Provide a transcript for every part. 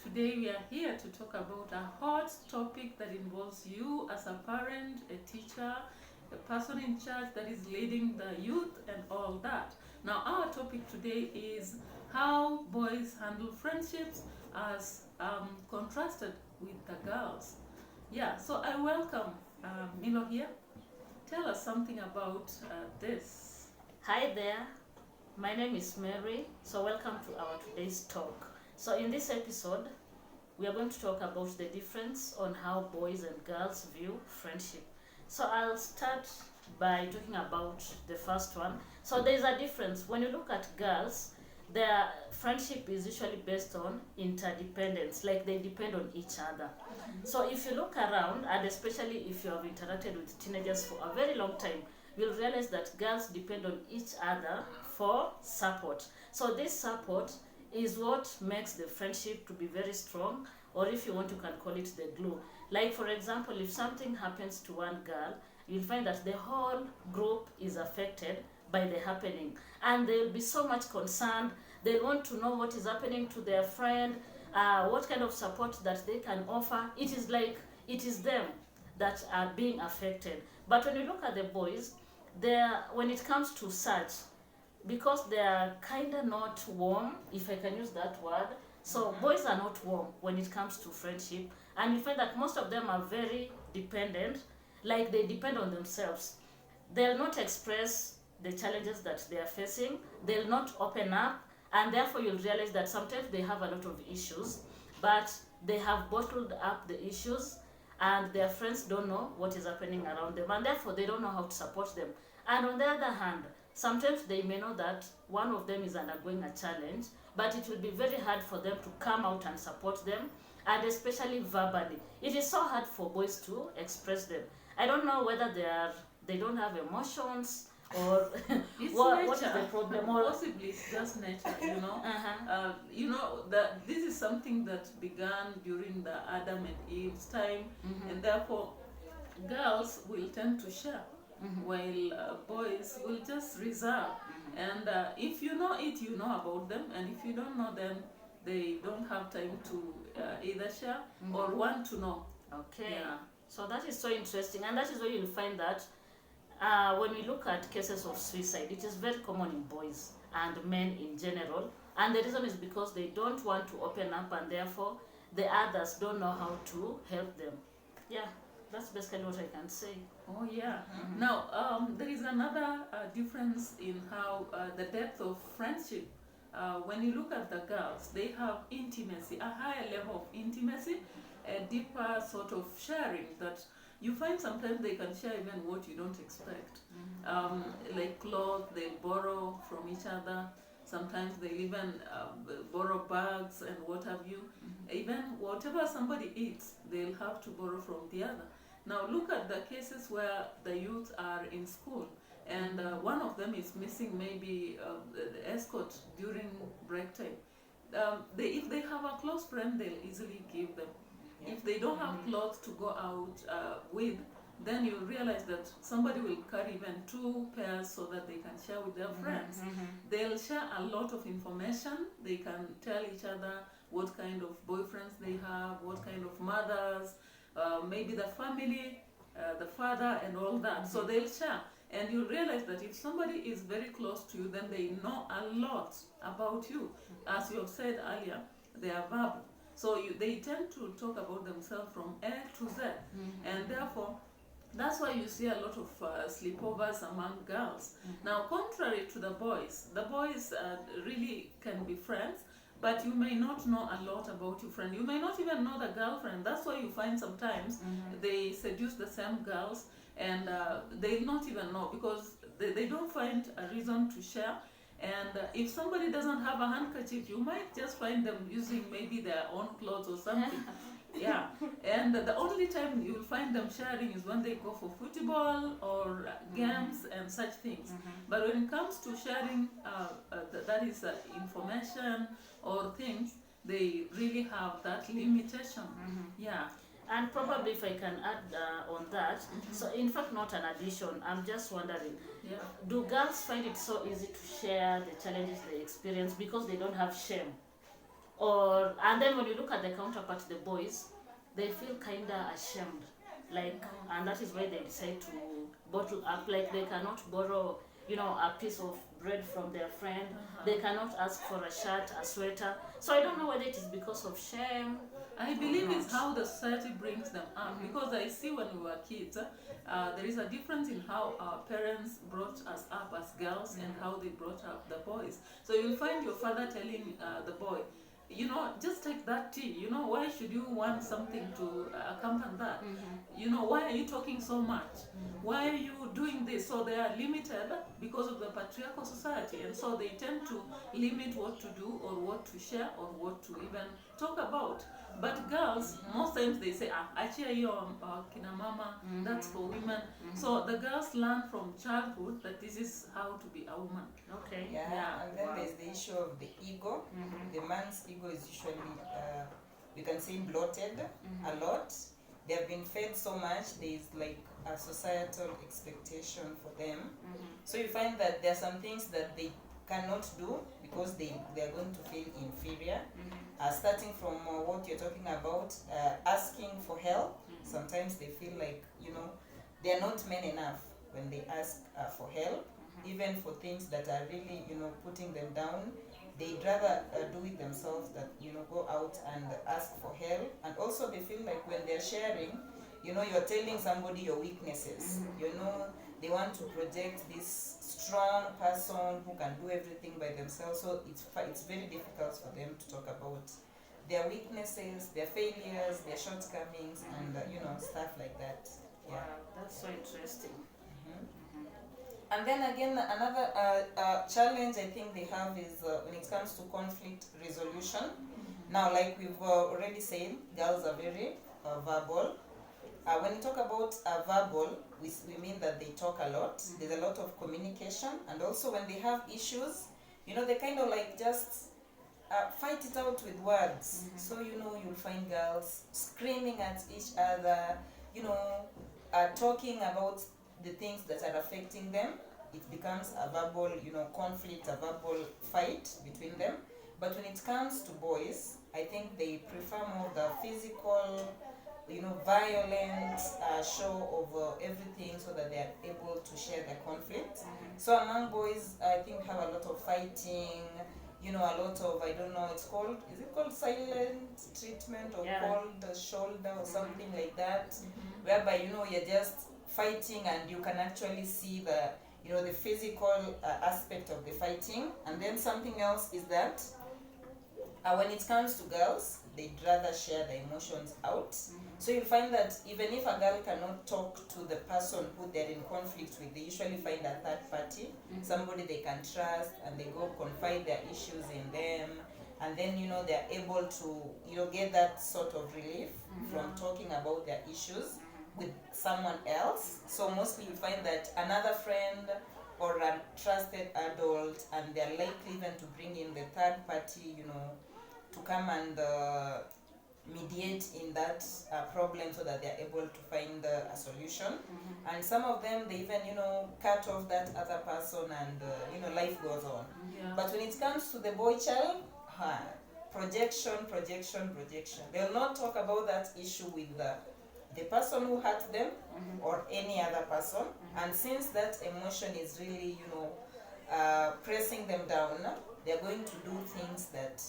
today we are here to talk about a hot topic that involves you as a parent, a teacher, a person in charge that is leading the youth and all that. Now, our topic today is how boys handle friendships as contrasted with the girls. Yeah, so I welcome Milo here. Tell us something about this. Hi there, my name is Mary. So, welcome to our today's talk. So, in this episode, we are going to talk about the difference on how boys and girls view friendship. So, I'll start by talking about the first one. So, there is a difference. When you look at girls, their friendship is usually based on interdependence, like they depend on each other. So, if you look around, and especially if you have interacted with teenagers for a very long time, you'll realize that girls depend on each other for support. So this support is what makes the friendship to be very strong, or if you want, you can call it the glue. Like for example, if something happens to one girl, you'll find that the whole group is affected by the happening, and they'll be so much concerned. They want to know what is happening to their friend, what kind of support that they can offer. It is like it is them that are being affected. But when you look at the boys, when it comes to such, because they are kind of not warm, if I can use that word. So boys are not warm when it comes to friendship, and you find that most of them are very dependent, like they depend on themselves. They'll not express the challenges that they are facing, they'll not open up, and therefore you'll realize that sometimes they have a lot of issues, but they have bottled up the issues, and their friends don't know what is happening around them, and therefore they don't know how to support them. And on the other hand, sometimes they may know that one of them is undergoing a challenge, but it will be very hard for them to come out and support them, and especially verbally. It is so hard for boys to express them. I don't know whether they don't have emotions, or It's what is nature. the problem, or Possibly it's just nature, you know. uh-huh. That this is something that began during the Adam and Eve's time, and therefore girls will tend to share, while boys will just reserve. And if you know it, you know about them, and if you don't know them, they don't have time to either share or want to know. Okay. Yeah. So that is so interesting, and that is where you'll find that when we look at cases of suicide, it is very common in boys and men in general. And the reason is because they don't want to open up, and therefore the others don't know how to help them. Yeah, that's basically what I can say. Oh yeah. Now there is another difference in how the depth of friendship. When you look at the girls, they have intimacy, a higher level of intimacy, a deeper sort of sharing that you find sometimes they can share even what you don't expect. Like clothes, they borrow from each other. Sometimes they even borrow bags and what have you. Even whatever somebody eats, they'll have to borrow from the other. Now look at the cases where the youth are in school, and one of them is missing maybe the escort during break time. If they have a close friend, they'll easily give them. If they don't have clothes to go out with, then you realize that somebody will carry even two pairs so that they can share with their friends. They'll share a lot of information. They can tell each other what kind of boyfriends they have, what kind of mothers, maybe the family, the father, and all that. So they'll share. And you realize that if somebody is very close to you, then they know a lot about you. As you have said earlier, they are verbal. So they tend to talk about themselves from A to Z. And therefore, that's why you see a lot of sleepovers among girls. Now, contrary to the boys really can be friends, but you may not know a lot about your friend. You may not even know the girlfriend. That's why you find sometimes they seduce the same girls, and they'll not even know, because they don't find a reason to share. And if somebody doesn't have a handkerchief, you might just find them using maybe their own clothes or something. Yeah. And the only time you'll find them sharing is when they go for football or games and such things. But when it comes to sharing, that is information or things, they really have that limitation. Yeah. And probably if I can add on that, so in fact not an addition, I'm just wondering, Yeah. do girls find it so easy to share the challenges they experience because they don't have shame? Or and then when you look at the counterpart, the boys, they feel kinda ashamed, like, and that is why they decide to bottle up. Like they cannot borrow, a piece of bread from their friend. They cannot ask for a shirt, a sweater. So I don't know whether it is because of shame. I believe it's how the society brings them up, because I see when we were kids, there is a difference in how our parents brought us up as girls and how they brought up the boys. So you'll find your father telling the boy, just take that tea. Why should you want something to accompany that? Why are you talking so much? Why are you doing this? So they are limited because of the patriarchal society, and so they tend to limit what to do or what to share or what to even talk about. But girls, most times they say, achia hiyo kina mama, that's for women. So the girls learn from childhood that this is how to be a woman. Okay. Yeah. And then there's the issue of the ego. The man's ego is usually, we can say, bloated a lot. They have been fed so much, there's like a societal expectation for them. So you find that there are some things that they cannot do because they are going to feel inferior. Starting from what you're talking about, asking for help. Sometimes they feel like, they are not men enough when they ask for help, even for things that are really, putting them down. They'd rather do it themselves than, go out and ask for help. And also they feel like when they're sharing, you're telling somebody your weaknesses. They want to project this strong person who can do everything by themselves. So it's very difficult for them to talk about their weaknesses, their failures, their shortcomings, and stuff like that. Yeah. Wow, that's so interesting. And then again, another challenge I think they have is when it comes to conflict resolution. Now, like we've already said, girls are very verbal. When you talk about verbal, we mean that they talk a lot. There's a lot of communication, and also when they have issues, they kind of like just fight it out with words. So you'll find girls screaming at each other, talking about the things that are affecting them. It becomes a verbal, conflict, a verbal fight between them. But when it comes to boys, I think they prefer more the physical, violent show of everything, so that they are able to share their conflict. So among boys, I think we have a lot of fighting, a lot of, I don't know, is it called silent treatment, or cold shoulder or something like that, whereby, you're just fighting and you can actually see the physical aspect of the fighting. And then something else is that when it comes to girls, they'd rather share the emotions out. So you'll find that even if a girl cannot talk to the person who they're in conflict with, they usually find a third party, somebody they can trust, and they go confide their issues in them. And then, they're able to, get that sort of relief from talking about their issues with someone else. So mostly you find that another friend or a trusted adult, and they're likely even to bring in the third party, to come and mediate in that problem, so that they're able to find a solution. And some of them, they even, cut off that other person, and, life goes on. But when it comes to the boy child, projection. They'll not talk about that issue with the person who hurt them or any other person. And since that emotion is really, pressing them down, they're going to do things that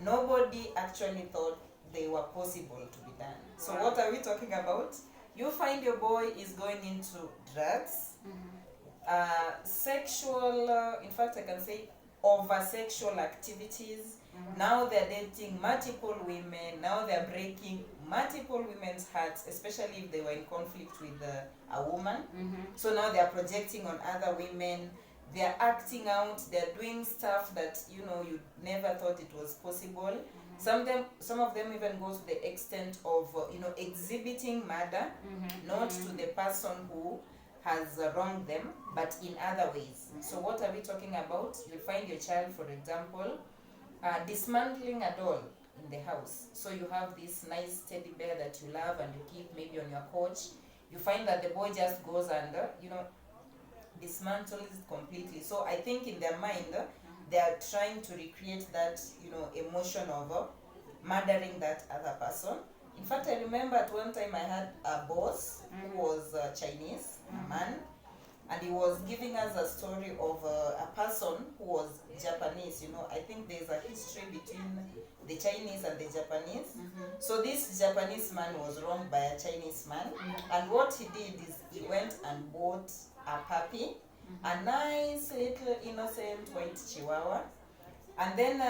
nobody actually thought they were possible to be done. So what are we talking about? You find your boy is going into drugs, sexual, in fact I can say over-sexual activities. Now they're dating multiple women. Now they're breaking multiple women's hearts, especially if they were in conflict with a woman. So now they're projecting on other women. They're acting out. They're doing stuff that you never thought it was possible. Some of them even go to the extent of exhibiting murder, not to the person who has wronged them, but in other ways. So what are we talking about? You'll find your child, for example, dismantling a doll in the house. So you have this nice teddy bear that you love and you keep maybe on your couch. You find that the boy just goes and dismantles it completely. So I think in their mind, they are trying to recreate that, emotion of murdering that other person. In fact, I remember at one time I had a boss who was Chinese, a man, and he was giving us a story of a person who was Japanese. I think there's a history between the Chinese and the Japanese. So this Japanese man was wronged by a Chinese man, and what he did is he went and bought a puppy, a nice little innocent white chihuahua, and then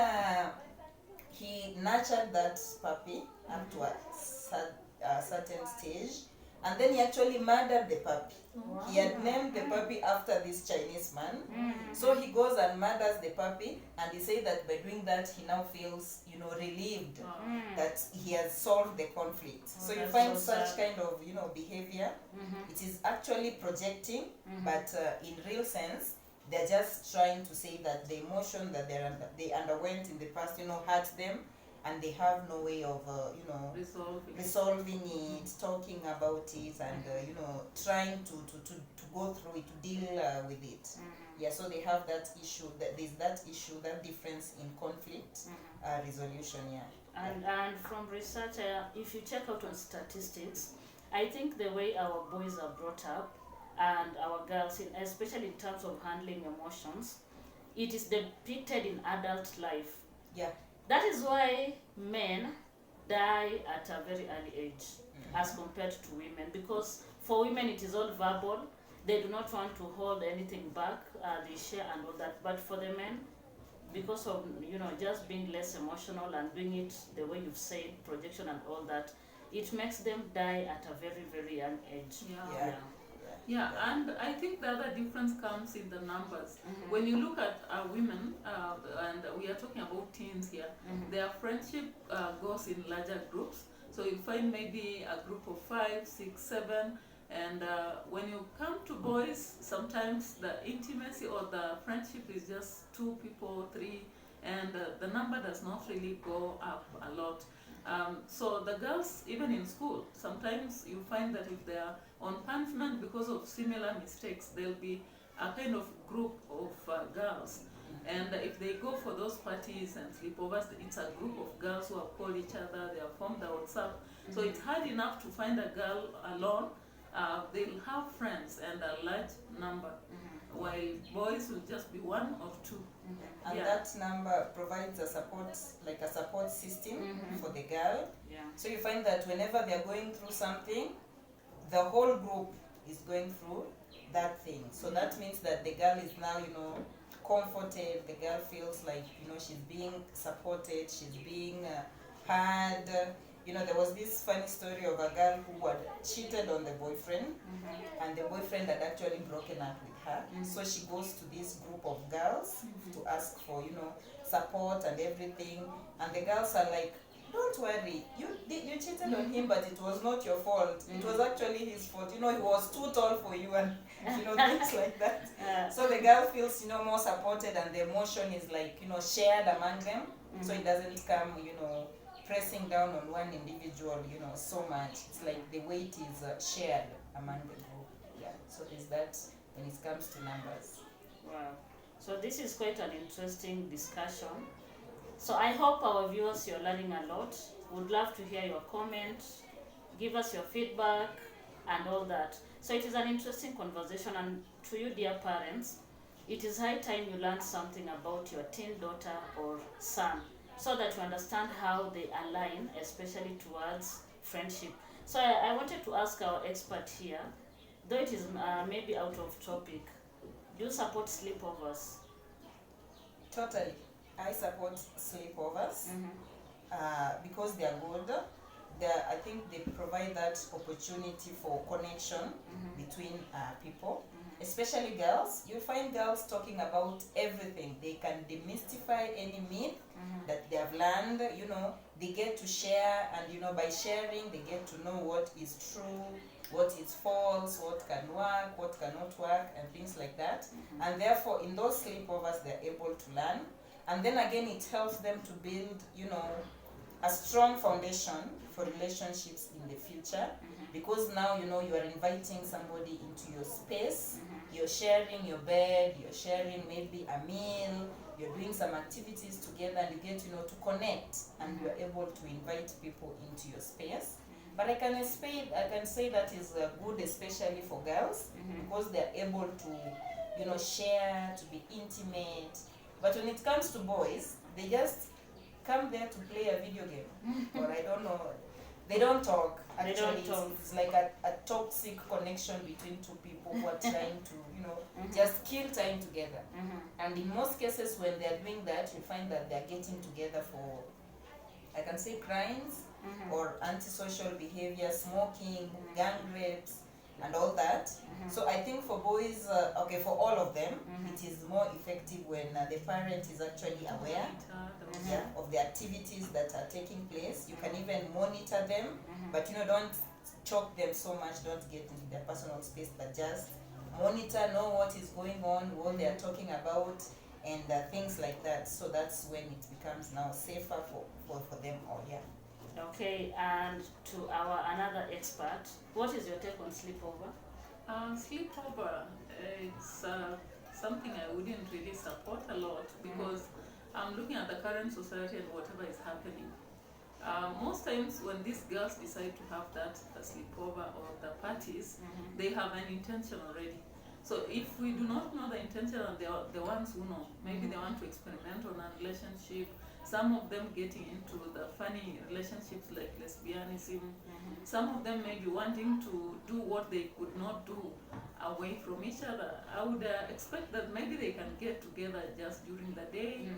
he nurtured that puppy up to a certain stage, and then he actually murdered the puppy. Wow. He had named the puppy after this Chinese man. So he goes and murders the puppy, and he said that by doing that he now feels, relieved that he has solved the conflict. So you that's find so such sad. kind of, behavior. It is actually projecting, but in real sense, they're just trying to say that the emotion that they underwent in the past, hurt them, and they have no way of, resolving it, talking about it, and trying to go through it, to deal with it. Yeah, so they have that issue. There's that issue, that difference in conflict resolution. Yeah. And from research, if you check out on statistics, I think the way our boys are brought up and our girls, especially in terms of handling emotions, it is depicted in adult life. Yeah. That is why men die at a very early age as compared to women, because for women it is all verbal. They do not want to hold anything back. They share and all that. But for the men, because of just being less emotional and doing it the way you've said, projection and all that, it makes them die at a very, very young age. Yeah. Yeah, and I think the other difference comes in the numbers. When you look at women, and we are talking about teens here, their friendship goes in larger groups. So you find maybe a group of 5, 6, 7, and when you come to boys, sometimes the intimacy or the friendship is just 2 people, 3, and the number does not really go up a lot. So the girls, even in school, sometimes you find that if they are on punishment because of similar mistakes, there'll be a kind of group of girls. And if they go for those parties and sleepovers, it's a group of girls who have called each other, they have formed a WhatsApp. So it's hard enough to find a girl alone. They'll have friends and a large number, while boys will just be 1 or 2. And that number provides a support system for the girl. Yeah. So you find that whenever they're going through something, the whole group is going through that thing. So that means that the girl is now, comforted. The girl feels like, she's being supported, she's being heard. There was this funny story of a girl who had cheated on the boyfriend, and the boyfriend had actually broken up with her. So she goes to this group of girls to ask for, support and everything. And the girls are like, don't worry, you cheated on him, but it was not your fault. It was actually his fault. He was too tall for you, and things like that. So the girl feels, more supported, and the emotion is like, shared among them. So it doesn't come, pressing down on one individual, so much. It's like the weight is shared among the group. Yeah. So there's that when it comes to numbers. Wow. So this is quite an interesting discussion. So I hope our viewers, you're learning a lot. Would love to hear your comments, give us your feedback and all that. So it is an interesting conversation, and to you, dear parents, it is high time you learn something about your teen daughter or son, so that you understand how they align, especially towards friendship. So I wanted to ask our expert here, though it is maybe out of topic, do you support sleepovers? Totally. I support sleepovers because they are good. I think they provide that opportunity for connection between people, especially girls. You find girls talking about everything. They can demystify any myth that they have learned. They get to share, and by sharing, they get to know what is true, what is false, what can work, what cannot work, and things like that. And therefore, in those sleepovers, they're able to learn. And then again, it helps them to build, a strong foundation for relationships in the future. Because now, you are inviting somebody into your space. You're sharing your bed, you're sharing maybe a meal, you're doing some activities together, and you get, to connect, and you're able to invite people into your space. But I can say that is good, especially for girls, because they're able to, share, to be intimate. But when it comes to boys, they just come there to play a video game, or I don't know. They don't talk. Actually, They don't talk. It's like a toxic connection between two people who are trying to, just kill time together. And in most cases, when they're doing that, you find that they're getting together for, I can say, crimes or antisocial behavior, smoking, gang rapes, and all that. So I think for boys, for all of them, it is more effective when the parent is actually aware of the activities that are taking place. You can even monitor them, but don't choke them so much, don't get into their personal space, but just monitor, know what is going on, what they are talking about, and things like that. So that's when it becomes now safer for them all. Okay, and to our another expert, what is your take on sleepover? Sleepover, it's something I wouldn't really support a lot, because I'm looking at the current society and whatever is happening. Most times when these girls decide to have the sleepover or the parties, they have an intention already. So if we do not know the intention, and they are the ones who know, maybe they want to experiment on a relationship, some of them getting into the funny relationships like lesbianism, some of them may be wanting to do what they could not do away from each other. I would expect that maybe they can get together just during the day,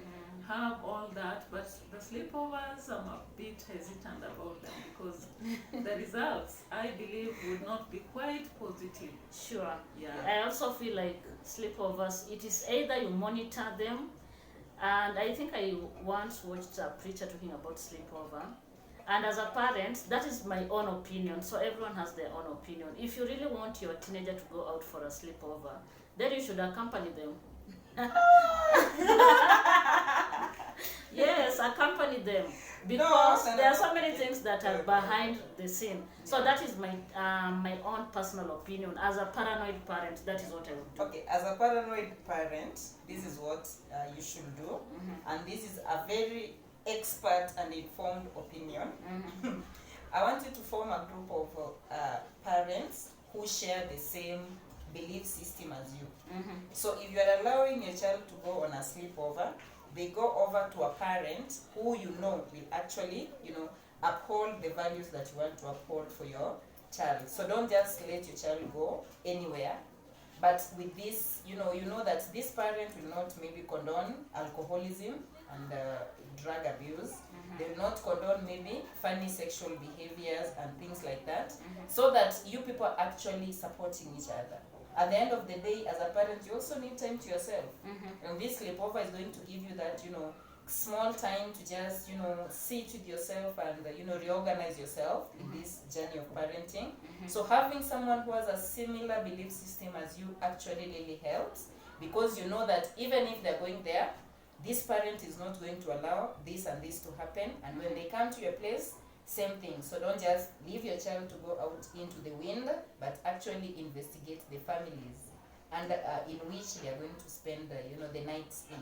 have all that, but the sleepovers, I'm a bit hesitant about them, because the results, I believe, would not be quite positive. Sure. Yeah. I also feel like sleepovers, it is either you monitor them, and I think I once watched a preacher talking about sleepover, and as a parent, that is my own opinion, so everyone has their own opinion. If you really want your teenager to go out for a sleepover, then you should accompany them. Yes, accompany them, because there are so many things that are behind the scene. So that is my own personal opinion. As a paranoid parent, that is what I would do. Okay, as a paranoid parent, this is what you should do, and this is a very expert and informed opinion. I want you to form a group of parents who share the same belief system as you. So if you are allowing your child to go on a sleepover, they go over to a parent who will actually, uphold the values that you want to uphold for your child. So don't just let your child go anywhere. But with this, you know that this parent will not maybe condone alcoholism and drug abuse. They will not condone maybe funny sexual behaviors and things like that. So that you people are actually supporting each other. At the end of the day, as a parent, you also need time to yourself. And this sleepover is going to give you that, small time to just, sit with yourself and, reorganize yourself in this journey of parenting. So having someone who has a similar belief system as you actually really helps, because you know that even if they're going there, this parent is not going to allow this and this to happen. And when they come to your place, same thing. So don't just leave your child to go out into the wind, but actually investigate the families and in which they are going to spend the nights in.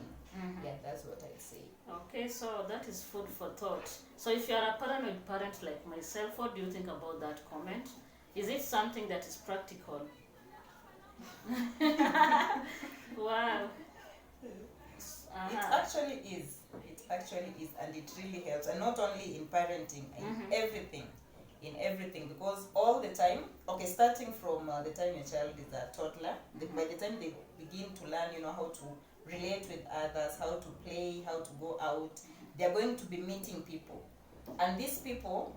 Yeah, that's what I'd say. Okay, so that is food for thought. So if you are a paranoid parent like myself, what do you think about that comment? Is it something that is practical? Wow. It actually is. It actually is, and it really helps. And not only in parenting, in everything, because all the time, starting from the time your child is a toddler, by the time they begin to learn, how to relate with others, how to play, how to go out, they're going to be meeting people. And these people,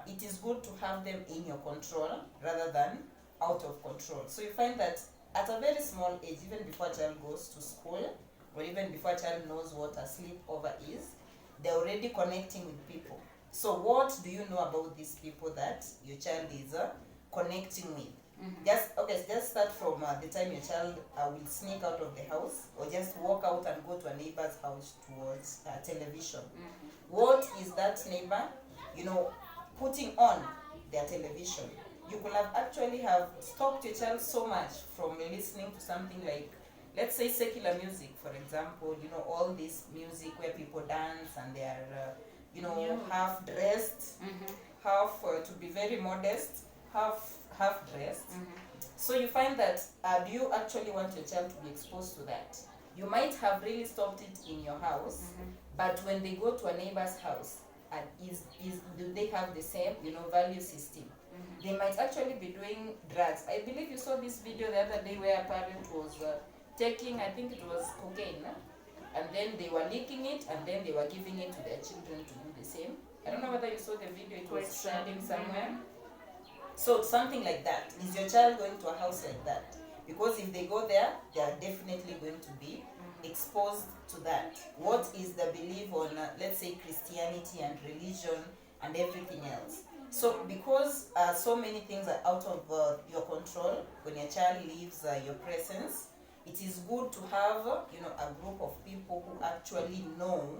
it is good to have them in your control rather than out of control. So you find that at a very small age, even before a child goes to school, or even before a child knows what a sleepover is, they're already connecting with people. So what do you know about these people that your child is connecting with? Just start from the time your child will sneak out of the house, or just walk out and go to a neighbor's house towards television. What is that neighbor, putting on their television? You could have actually have stopped your child so much from listening to something like let's say secular music, for example, you know, all this music where people dance and they are, you know, Yeah. half dressed, half, to be very modest, half dressed. So you find that, do you actually want your child to be exposed to that? You might have really stopped it in your house, but when they go to a neighbor's house, and do they have the same, you know, value system? They might actually be doing drugs. I believe you saw this video the other day where a parent was taking, I think it was cocaine, and then they were leaking it, and then they were giving it to their children to do the same. I don't know whether you saw the video, it was trending somewhere. So something like that. Is your child going to a house like that? Because if they go there, they are definitely going to be exposed to that. What is the belief on, let's say, Christianity and religion and everything else? So because so many things are out of your control when your child leaves your presence, it is good to have, you know, a group of people who actually know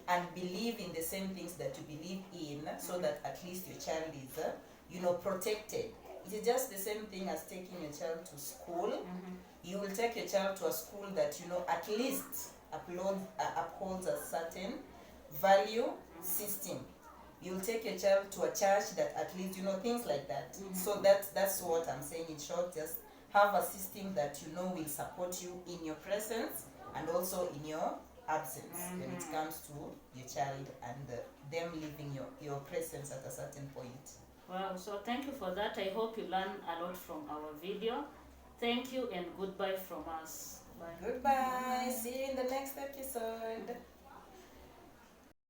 and believe in the same things that you believe in, so that at least your child is, you know, protected. It is just the same thing as taking your child to school. You will take your child to a school that, you know, at least upholds a certain value system. You'll take your child to a church that at least, you know, things like that. So that's what I'm saying in short. Just have a system that you know will support you in your presence and also in your absence when it comes to your child and them leaving your presence at a certain point. Wow, so thank you for that. I hope you learn a lot from our video. Thank you and goodbye from us. Bye. Goodbye. See you in the next episode.